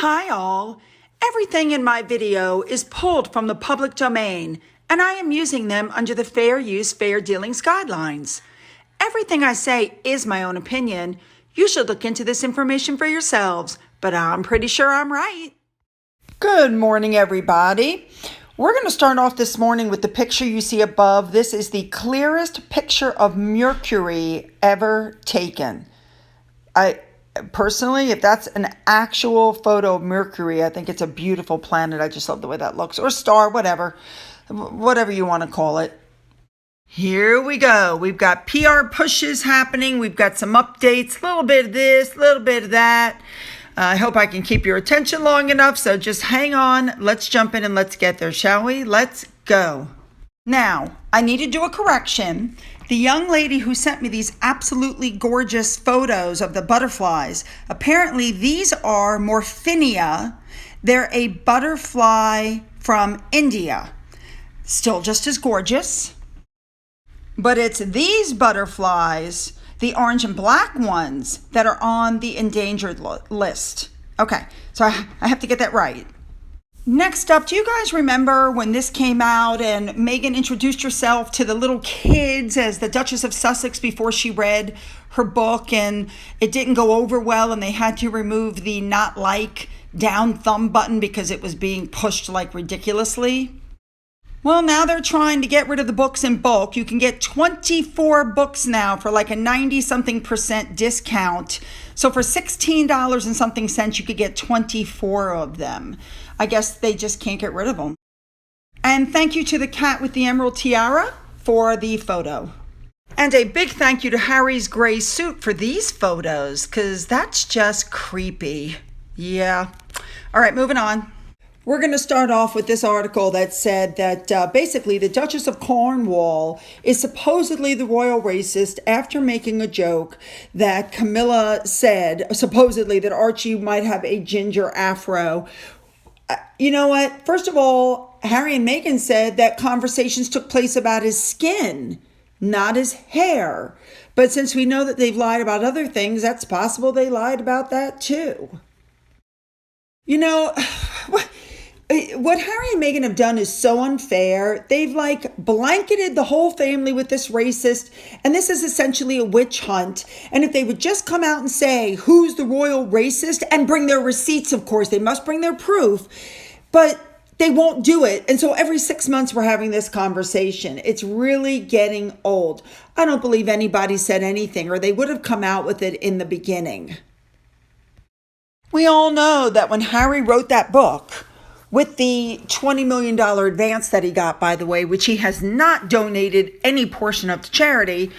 Hi all! Everything in my video is pulled from the public domain, and I am using them under the Fair Use, Fair Dealings guidelines. Everything I say is my own opinion. You should look into this information for yourselves, but I'm pretty sure I'm right. Good morning, everybody. We're going to start off this morning with the picture you see above. This is the clearest picture of Mercury ever taken. Personally, if that's an actual photo of Mercury, I think it's a beautiful planet. I just love the way that looks. Or star, whatever you want to call it. Here we go. We've got PR pushes happening. We've got some updates, a little bit of this, a little bit of that. I hope I can keep your attention long enough, so just hang on. Let's jump in and let's get there, shall we? Let's go. Now, I need to do a correction. The young lady who sent me these absolutely gorgeous photos of the butterflies, apparently these are Morphinia. They're a butterfly from India. Still just as gorgeous. But it's these butterflies, the orange and black ones, that are on the endangered list. Okay, so I have to get that right. Next up, do you guys remember when this came out and Meghan introduced herself to the little kids as the Duchess of Sussex before she read her book, and it didn't go over well and they had to remove the not like down thumb button because it was being pushed like ridiculously? Well, now they're trying to get rid of the books in bulk. You can get 24 books now for like a 90-something% discount. So for $16 and something cents, you could get 24 of them. I guess they just can't get rid of them. And thank you to the cat with the emerald tiara for the photo. And a big thank you to Harry's gray suit for these photos, because that's just creepy. Yeah. All right, moving on. We're going to start off with this article that said that basically the Duchess of Cornwall is supposedly the royal racist after making a joke that Camilla said, supposedly, that Archie might have a ginger afro. You know what? First of all, Harry and Meghan said that conversations took place about his skin, not his hair. But since we know that they've lied about other things, that's possible they lied about that too. You know, what Harry and Meghan have done is so unfair. They've blanketed the whole family with this racist, and this is essentially a witch hunt. And if they would just come out and say who's the royal racist and bring their receipts, of course, they must bring their proof, but they won't do it. And so every 6 months we're having this conversation. It's really getting old. I don't believe anybody said anything, or they would have come out with it in the beginning. We all know that when Harry wrote that book, with the $20 million advance that he got, by the way, which he has not donated any portion of to charity,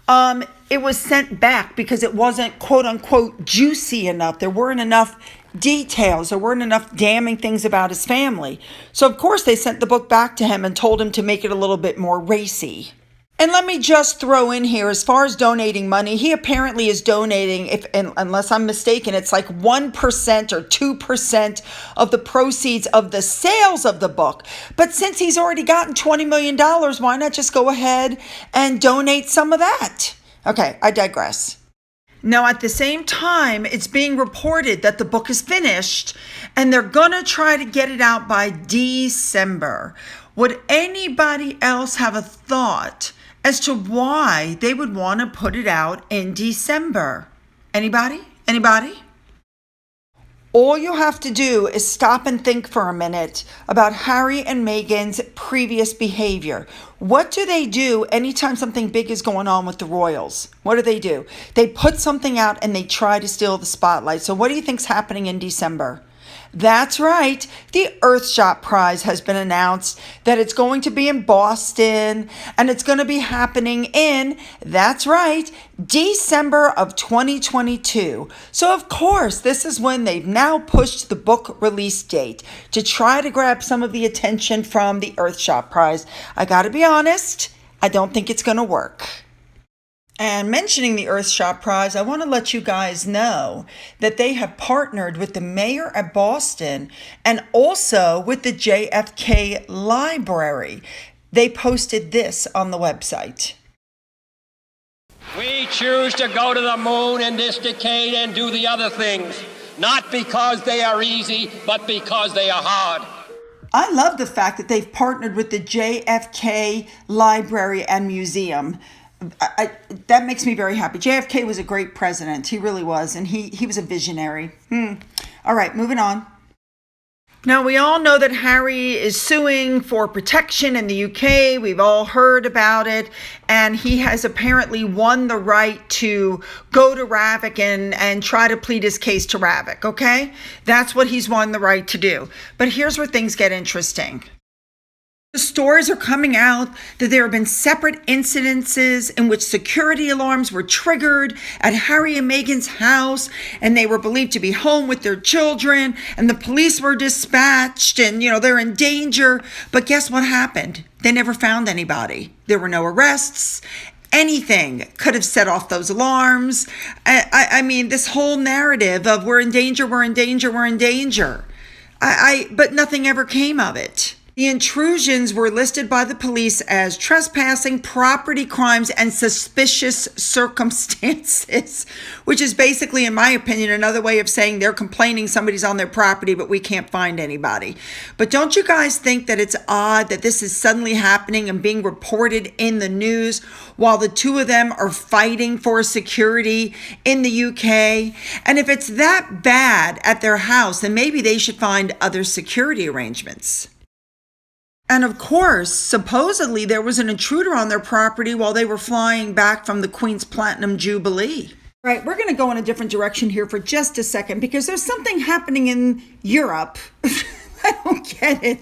it was sent back because it wasn't quote unquote juicy enough. There weren't enough details. There weren't enough damning things about his family. So of course they sent the book back to him and told him to make it a little bit more racy. And let me just throw in here, as far as donating money, he apparently is donating, unless I'm mistaken, it's like 1% or 2% of the proceeds of the sales of the book. But since he's already gotten $20 million, why not just go ahead and donate some of that? Okay, I digress. Now, at the same time, it's being reported that the book is finished and they're going to try to get it out by December. Would anybody else have a thought as to why they would want to put it out in December? Anybody? All you have to do is stop and think for a minute about Harry and Meghan's previous behavior. What do they do anytime something big is going on with the royals? What do? They put something out and they try to steal the spotlight. So what do you think's happening in December? That's right. The Earthshot Prize has been announced that it's going to be in Boston, and it's going to be happening in, that's right, December of 2022. So of course, this is when they've now pushed the book release date to try to grab some of the attention from the Earthshot Prize. I gotta be honest, I don't think it's going to work. And mentioning the Earthshot Prize, I want to let you guys know that they have partnered with the mayor of Boston and also with the JFK Library. They posted this on the website. We choose to go to the moon in this decade and do the other things not because they are easy, but because they are hard. I love the fact that they've partnered with the JFK Library and Museum. That makes me very happy. JFK was a great president. He really was. And he was a visionary. All right, moving on. Now, we all know that Harry is suing for protection in the UK. We've all heard about it. And he has apparently won the right to go to Ravik and try to plead his case to Ravik, okay? That's what he's won the right to do. But here's where things get interesting. The stories are coming out that there have been separate incidences in which security alarms were triggered at Harry and Meghan's house, and they were believed to be home with their children, and the police were dispatched, and, they're in danger. But guess what happened? They never found anybody. There were no arrests. Anything could have set off those alarms. I mean, this whole narrative of we're in danger, we're in danger, we're in danger. But nothing ever came of it. The intrusions were listed by the police as trespassing, property crimes, and suspicious circumstances, which is basically, in my opinion, another way of saying they're complaining somebody's on their property, but we can't find anybody. But don't you guys think that it's odd that this is suddenly happening and being reported in the news while the two of them are fighting for security in the UK? And if it's that bad at their house, then maybe they should find other security arrangements. And of course, supposedly there was an intruder on their property while they were flying back from the Queen's Platinum Jubilee. Right, we're going to go in a different direction here for just a second because there's something happening in Europe. I don't get it.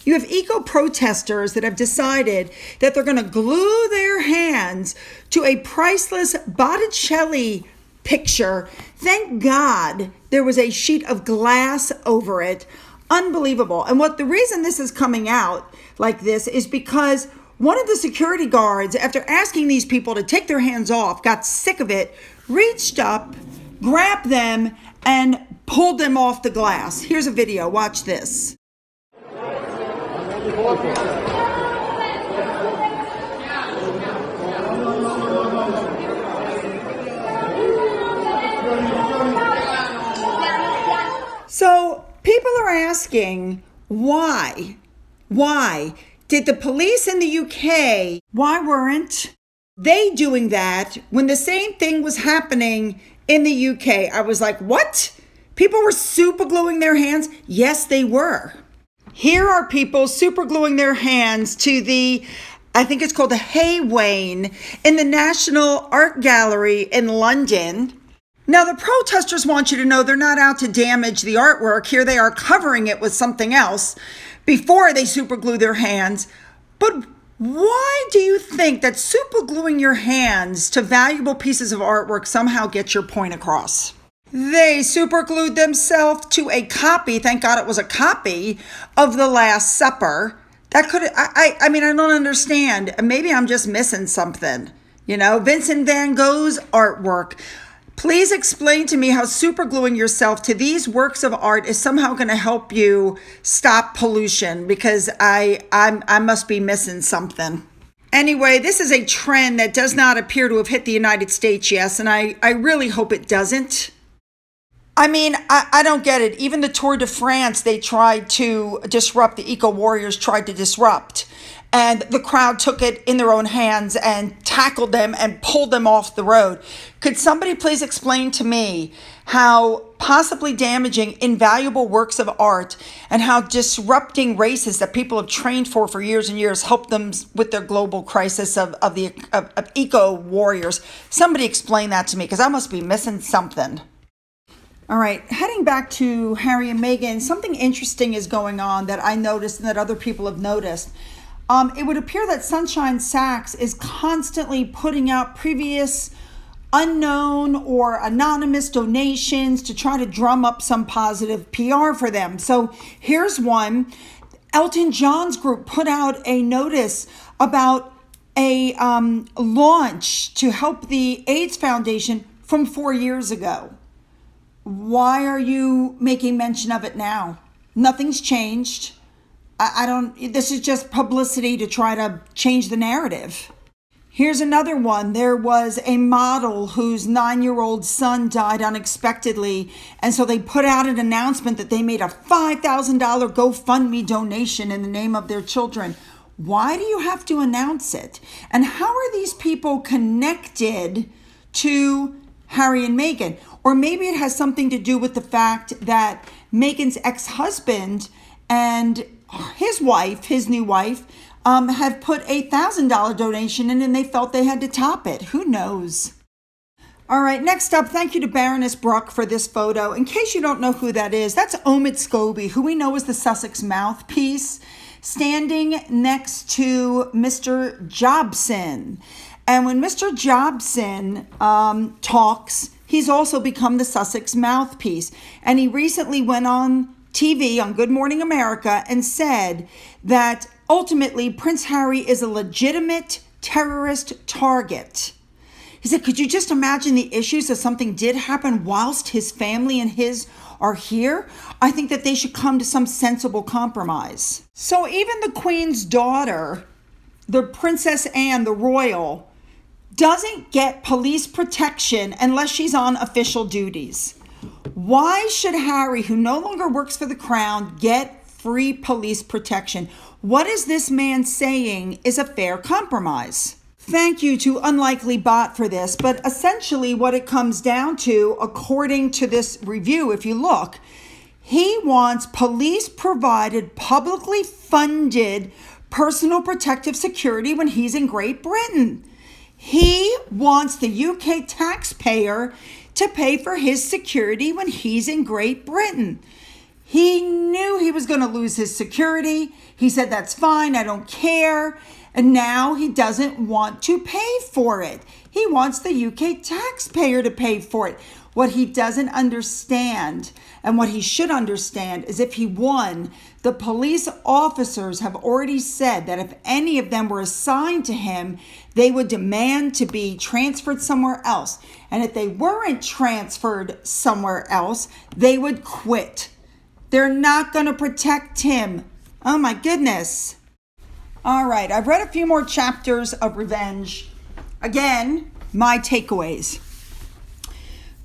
You have eco-protesters that have decided that they're going to glue their hands to a priceless Botticelli picture. Thank God there was a sheet of glass over it. Unbelievable. And the reason this is coming out like this is because one of the security guards, after asking these people to take their hands off, got sick of it, reached up, grabbed them, and pulled them off the glass. Here's a video. Watch this. So people are asking why did the police in the UK, why weren't they doing that when the same thing was happening in the UK? I was like, what? People were super gluing their hands? Yes, they were. Here are people super gluing their hands to I think it's called the Hay Wain in the National Art Gallery in London. Now, the protesters want you to know they're not out to damage the artwork. Here they are covering it with something else before they superglue their hands. But why do you think that supergluing your hands to valuable pieces of artwork somehow gets your point across? They superglued themselves to a copy, thank God it was a copy, of The Last Supper. That could, I mean, I don't understand. Maybe I'm just missing something. Vincent van Gogh's artwork. Please explain to me how supergluing yourself to these works of art is somehow going to help you stop pollution, because I must be missing something. Anyway, this is a trend that does not appear to have hit the United States yet, and I really hope it doesn't. I mean, I don't get it. Even the Tour de France, they tried to disrupt. The Eco Warriors tried to disrupt. And the crowd took it in their own hands and tackled them and pulled them off the road. Could somebody please explain to me how possibly damaging invaluable works of art and how disrupting races that people have trained for years and years help them with their global crisis of eco warriors? Somebody explain that to me, because I must be missing something. All right, heading back to Harry and Meghan, something interesting is going on that I noticed and that other people have noticed. It would appear that Sunshine Sachs is constantly putting out previous unknown or anonymous donations to try to drum up some positive PR for them. So here's one. Elton John's group put out a notice about a launch to help the AIDS Foundation from 4 years ago. Why are you making mention of it now? Nothing's changed. This is just publicity to try to change the narrative. Here's another one. There was a model whose 9-year-old son died unexpectedly. And so they put out an announcement that they made a $5,000 GoFundMe donation in the name of their children. Why do you have to announce it? And how are these people connected to Harry and Meghan? Or maybe it has something to do with the fact that Meghan's ex-husband and his wife, his new wife, have put a $1,000 donation in and they felt they had to top it. Who knows? All right, next up, thank you to Baroness Bruck for this photo. In case you don't know who that is, that's Omid Scobie, who we know is the Sussex mouthpiece, standing next to Mr. Jobson. And when Mr. Jobson talks, he's also become the Sussex mouthpiece. And he recently went on TV on Good Morning America and said that ultimately Prince Harry is a legitimate terrorist target. He said, could you just imagine the issues if something did happen whilst his family and his are here? I think that they should come to some sensible compromise. So even the Queen's daughter, the Princess Anne, the royal, doesn't get police protection unless she's on official duties. Why should Harry, who no longer works for the crown, get free police protection? What is this man saying is a fair compromise? Thank you to Unlikely Bot for this, but essentially what it comes down to, according to this review, if you look, he wants police provided, publicly funded personal protective security when he's in Great Britain. He wants the UK taxpayer to pay for his security when he's in Great Britain. He knew he was going to lose his security. He said, that's fine, I don't care. And now he doesn't want to pay for it. He wants the UK taxpayer to pay for it. What he doesn't understand, and what he should understand, is if he won, the police officers have already said that if any of them were assigned to him, they would demand to be transferred somewhere else. And if they weren't transferred somewhere else, they would quit. They're not going to protect him. Oh my goodness. All right, I've read a few more chapters of Revenge. Again, my takeaways.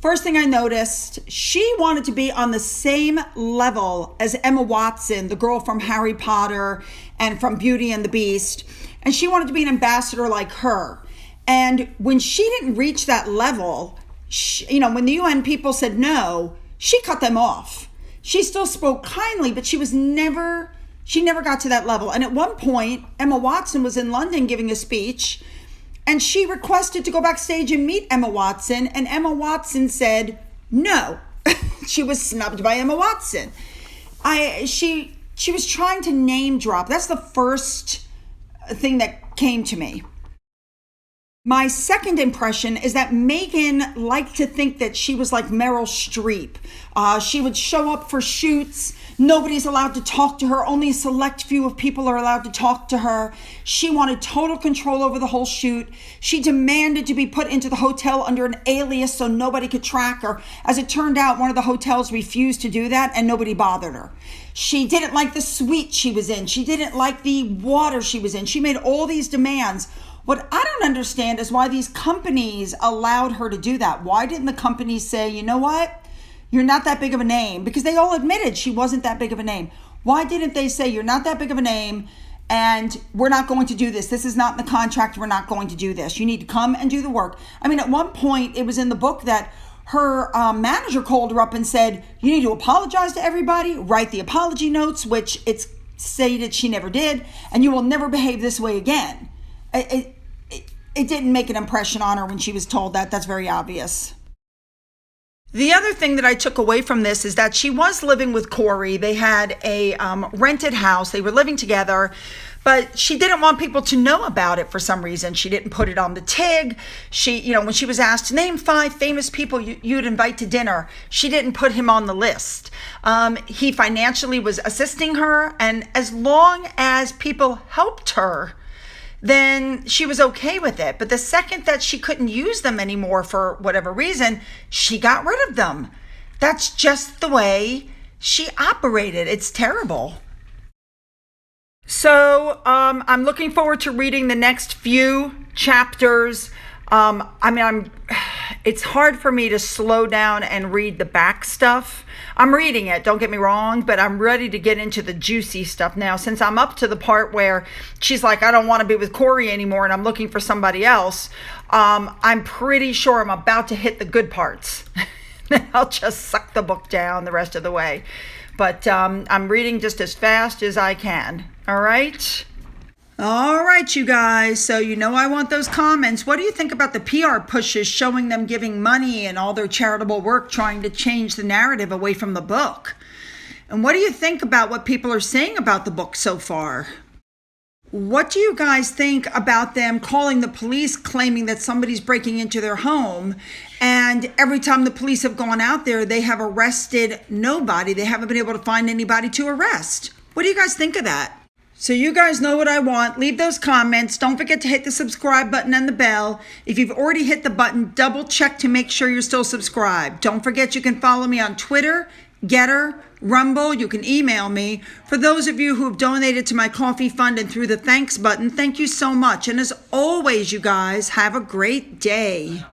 First thing I noticed, she wanted to be on the same level as Emma Watson, the girl from Harry Potter and from Beauty and the Beast. And she wanted to be an ambassador like her. And when she didn't reach that level, when the UN people said no, she cut them off. She still spoke kindly, but she never got to that level. And at one point, Emma Watson was in London giving a speech, and she requested to go backstage and meet Emma Watson, and Emma Watson said no. She was snubbed by Emma Watson. She was trying to name drop. That's the first thing that came to me. My second impression is that Meghan liked to think that she was like Meryl Streep. She would show up for shoots. Nobody's allowed to talk to her. Only a select few of people are allowed to talk to her. She wanted total control over the whole shoot. She demanded to be put into the hotel under an alias so nobody could track her. As it turned out, one of the hotels refused to do that and nobody bothered her. She didn't like the suite she was in. She didn't like the water she was in. She made all these demands. What I don't understand is why these companies allowed her to do that. Why didn't the companies say, you know what? You're not that big of a name, because they all admitted she wasn't that big of a name. Why didn't they say, you're not that big of a name and we're not going to do this? This is not in the contract. We're not going to do this. You need to come and do the work. I mean, at one point it was in the book that her manager called her up and said, you need to apologize to everybody, write the apology notes, which it's stated she never did, and you will never behave this way again. It didn't make an impression on her when she was told that. That's very obvious. The other thing that I took away from this is that she was living with Corey. They had a rented house. They were living together, but she didn't want people to know about it for some reason. She didn't put it on the TIG. When she was asked to name 5 famous people you'd invite to dinner, she didn't put him on the list. He financially was assisting her, and as long as people helped her, then she was okay with it. But the second that she couldn't use them anymore for whatever reason, she got rid of them. That's just the way she operated. It's terrible. So I'm looking forward to reading the next few chapters. It's hard for me to slow down and read the back stuff. I'm reading it, don't get me wrong, but I'm ready to get into the juicy stuff now since I'm up to the part where she's like, I don't want to be with Corey anymore and I'm looking for somebody else. I'm pretty sure I'm about to hit the good parts. I'll just suck the book down the rest of the way. But I'm reading just as fast as I can. All right? All right, you guys. So you know I want those comments. What do you think about the PR pushes showing them giving money and all their charitable work trying to change the narrative away from the book? And what do you think about what people are saying about the book so far? What do you guys think about them calling the police claiming that somebody's breaking into their home, and every time the police have gone out there, they have arrested nobody? They haven't been able to find anybody to arrest. What do you guys think of that? So you guys know what I want. Leave those comments. Don't forget to hit the subscribe button and the bell. If you've already hit the button, double check to make sure you're still subscribed. Don't forget you can follow me on Twitter, Getter, Rumble. You can email me. For those of you who have donated to my coffee fund and through the thanks button, thank you so much. And as always, you guys, have a great day.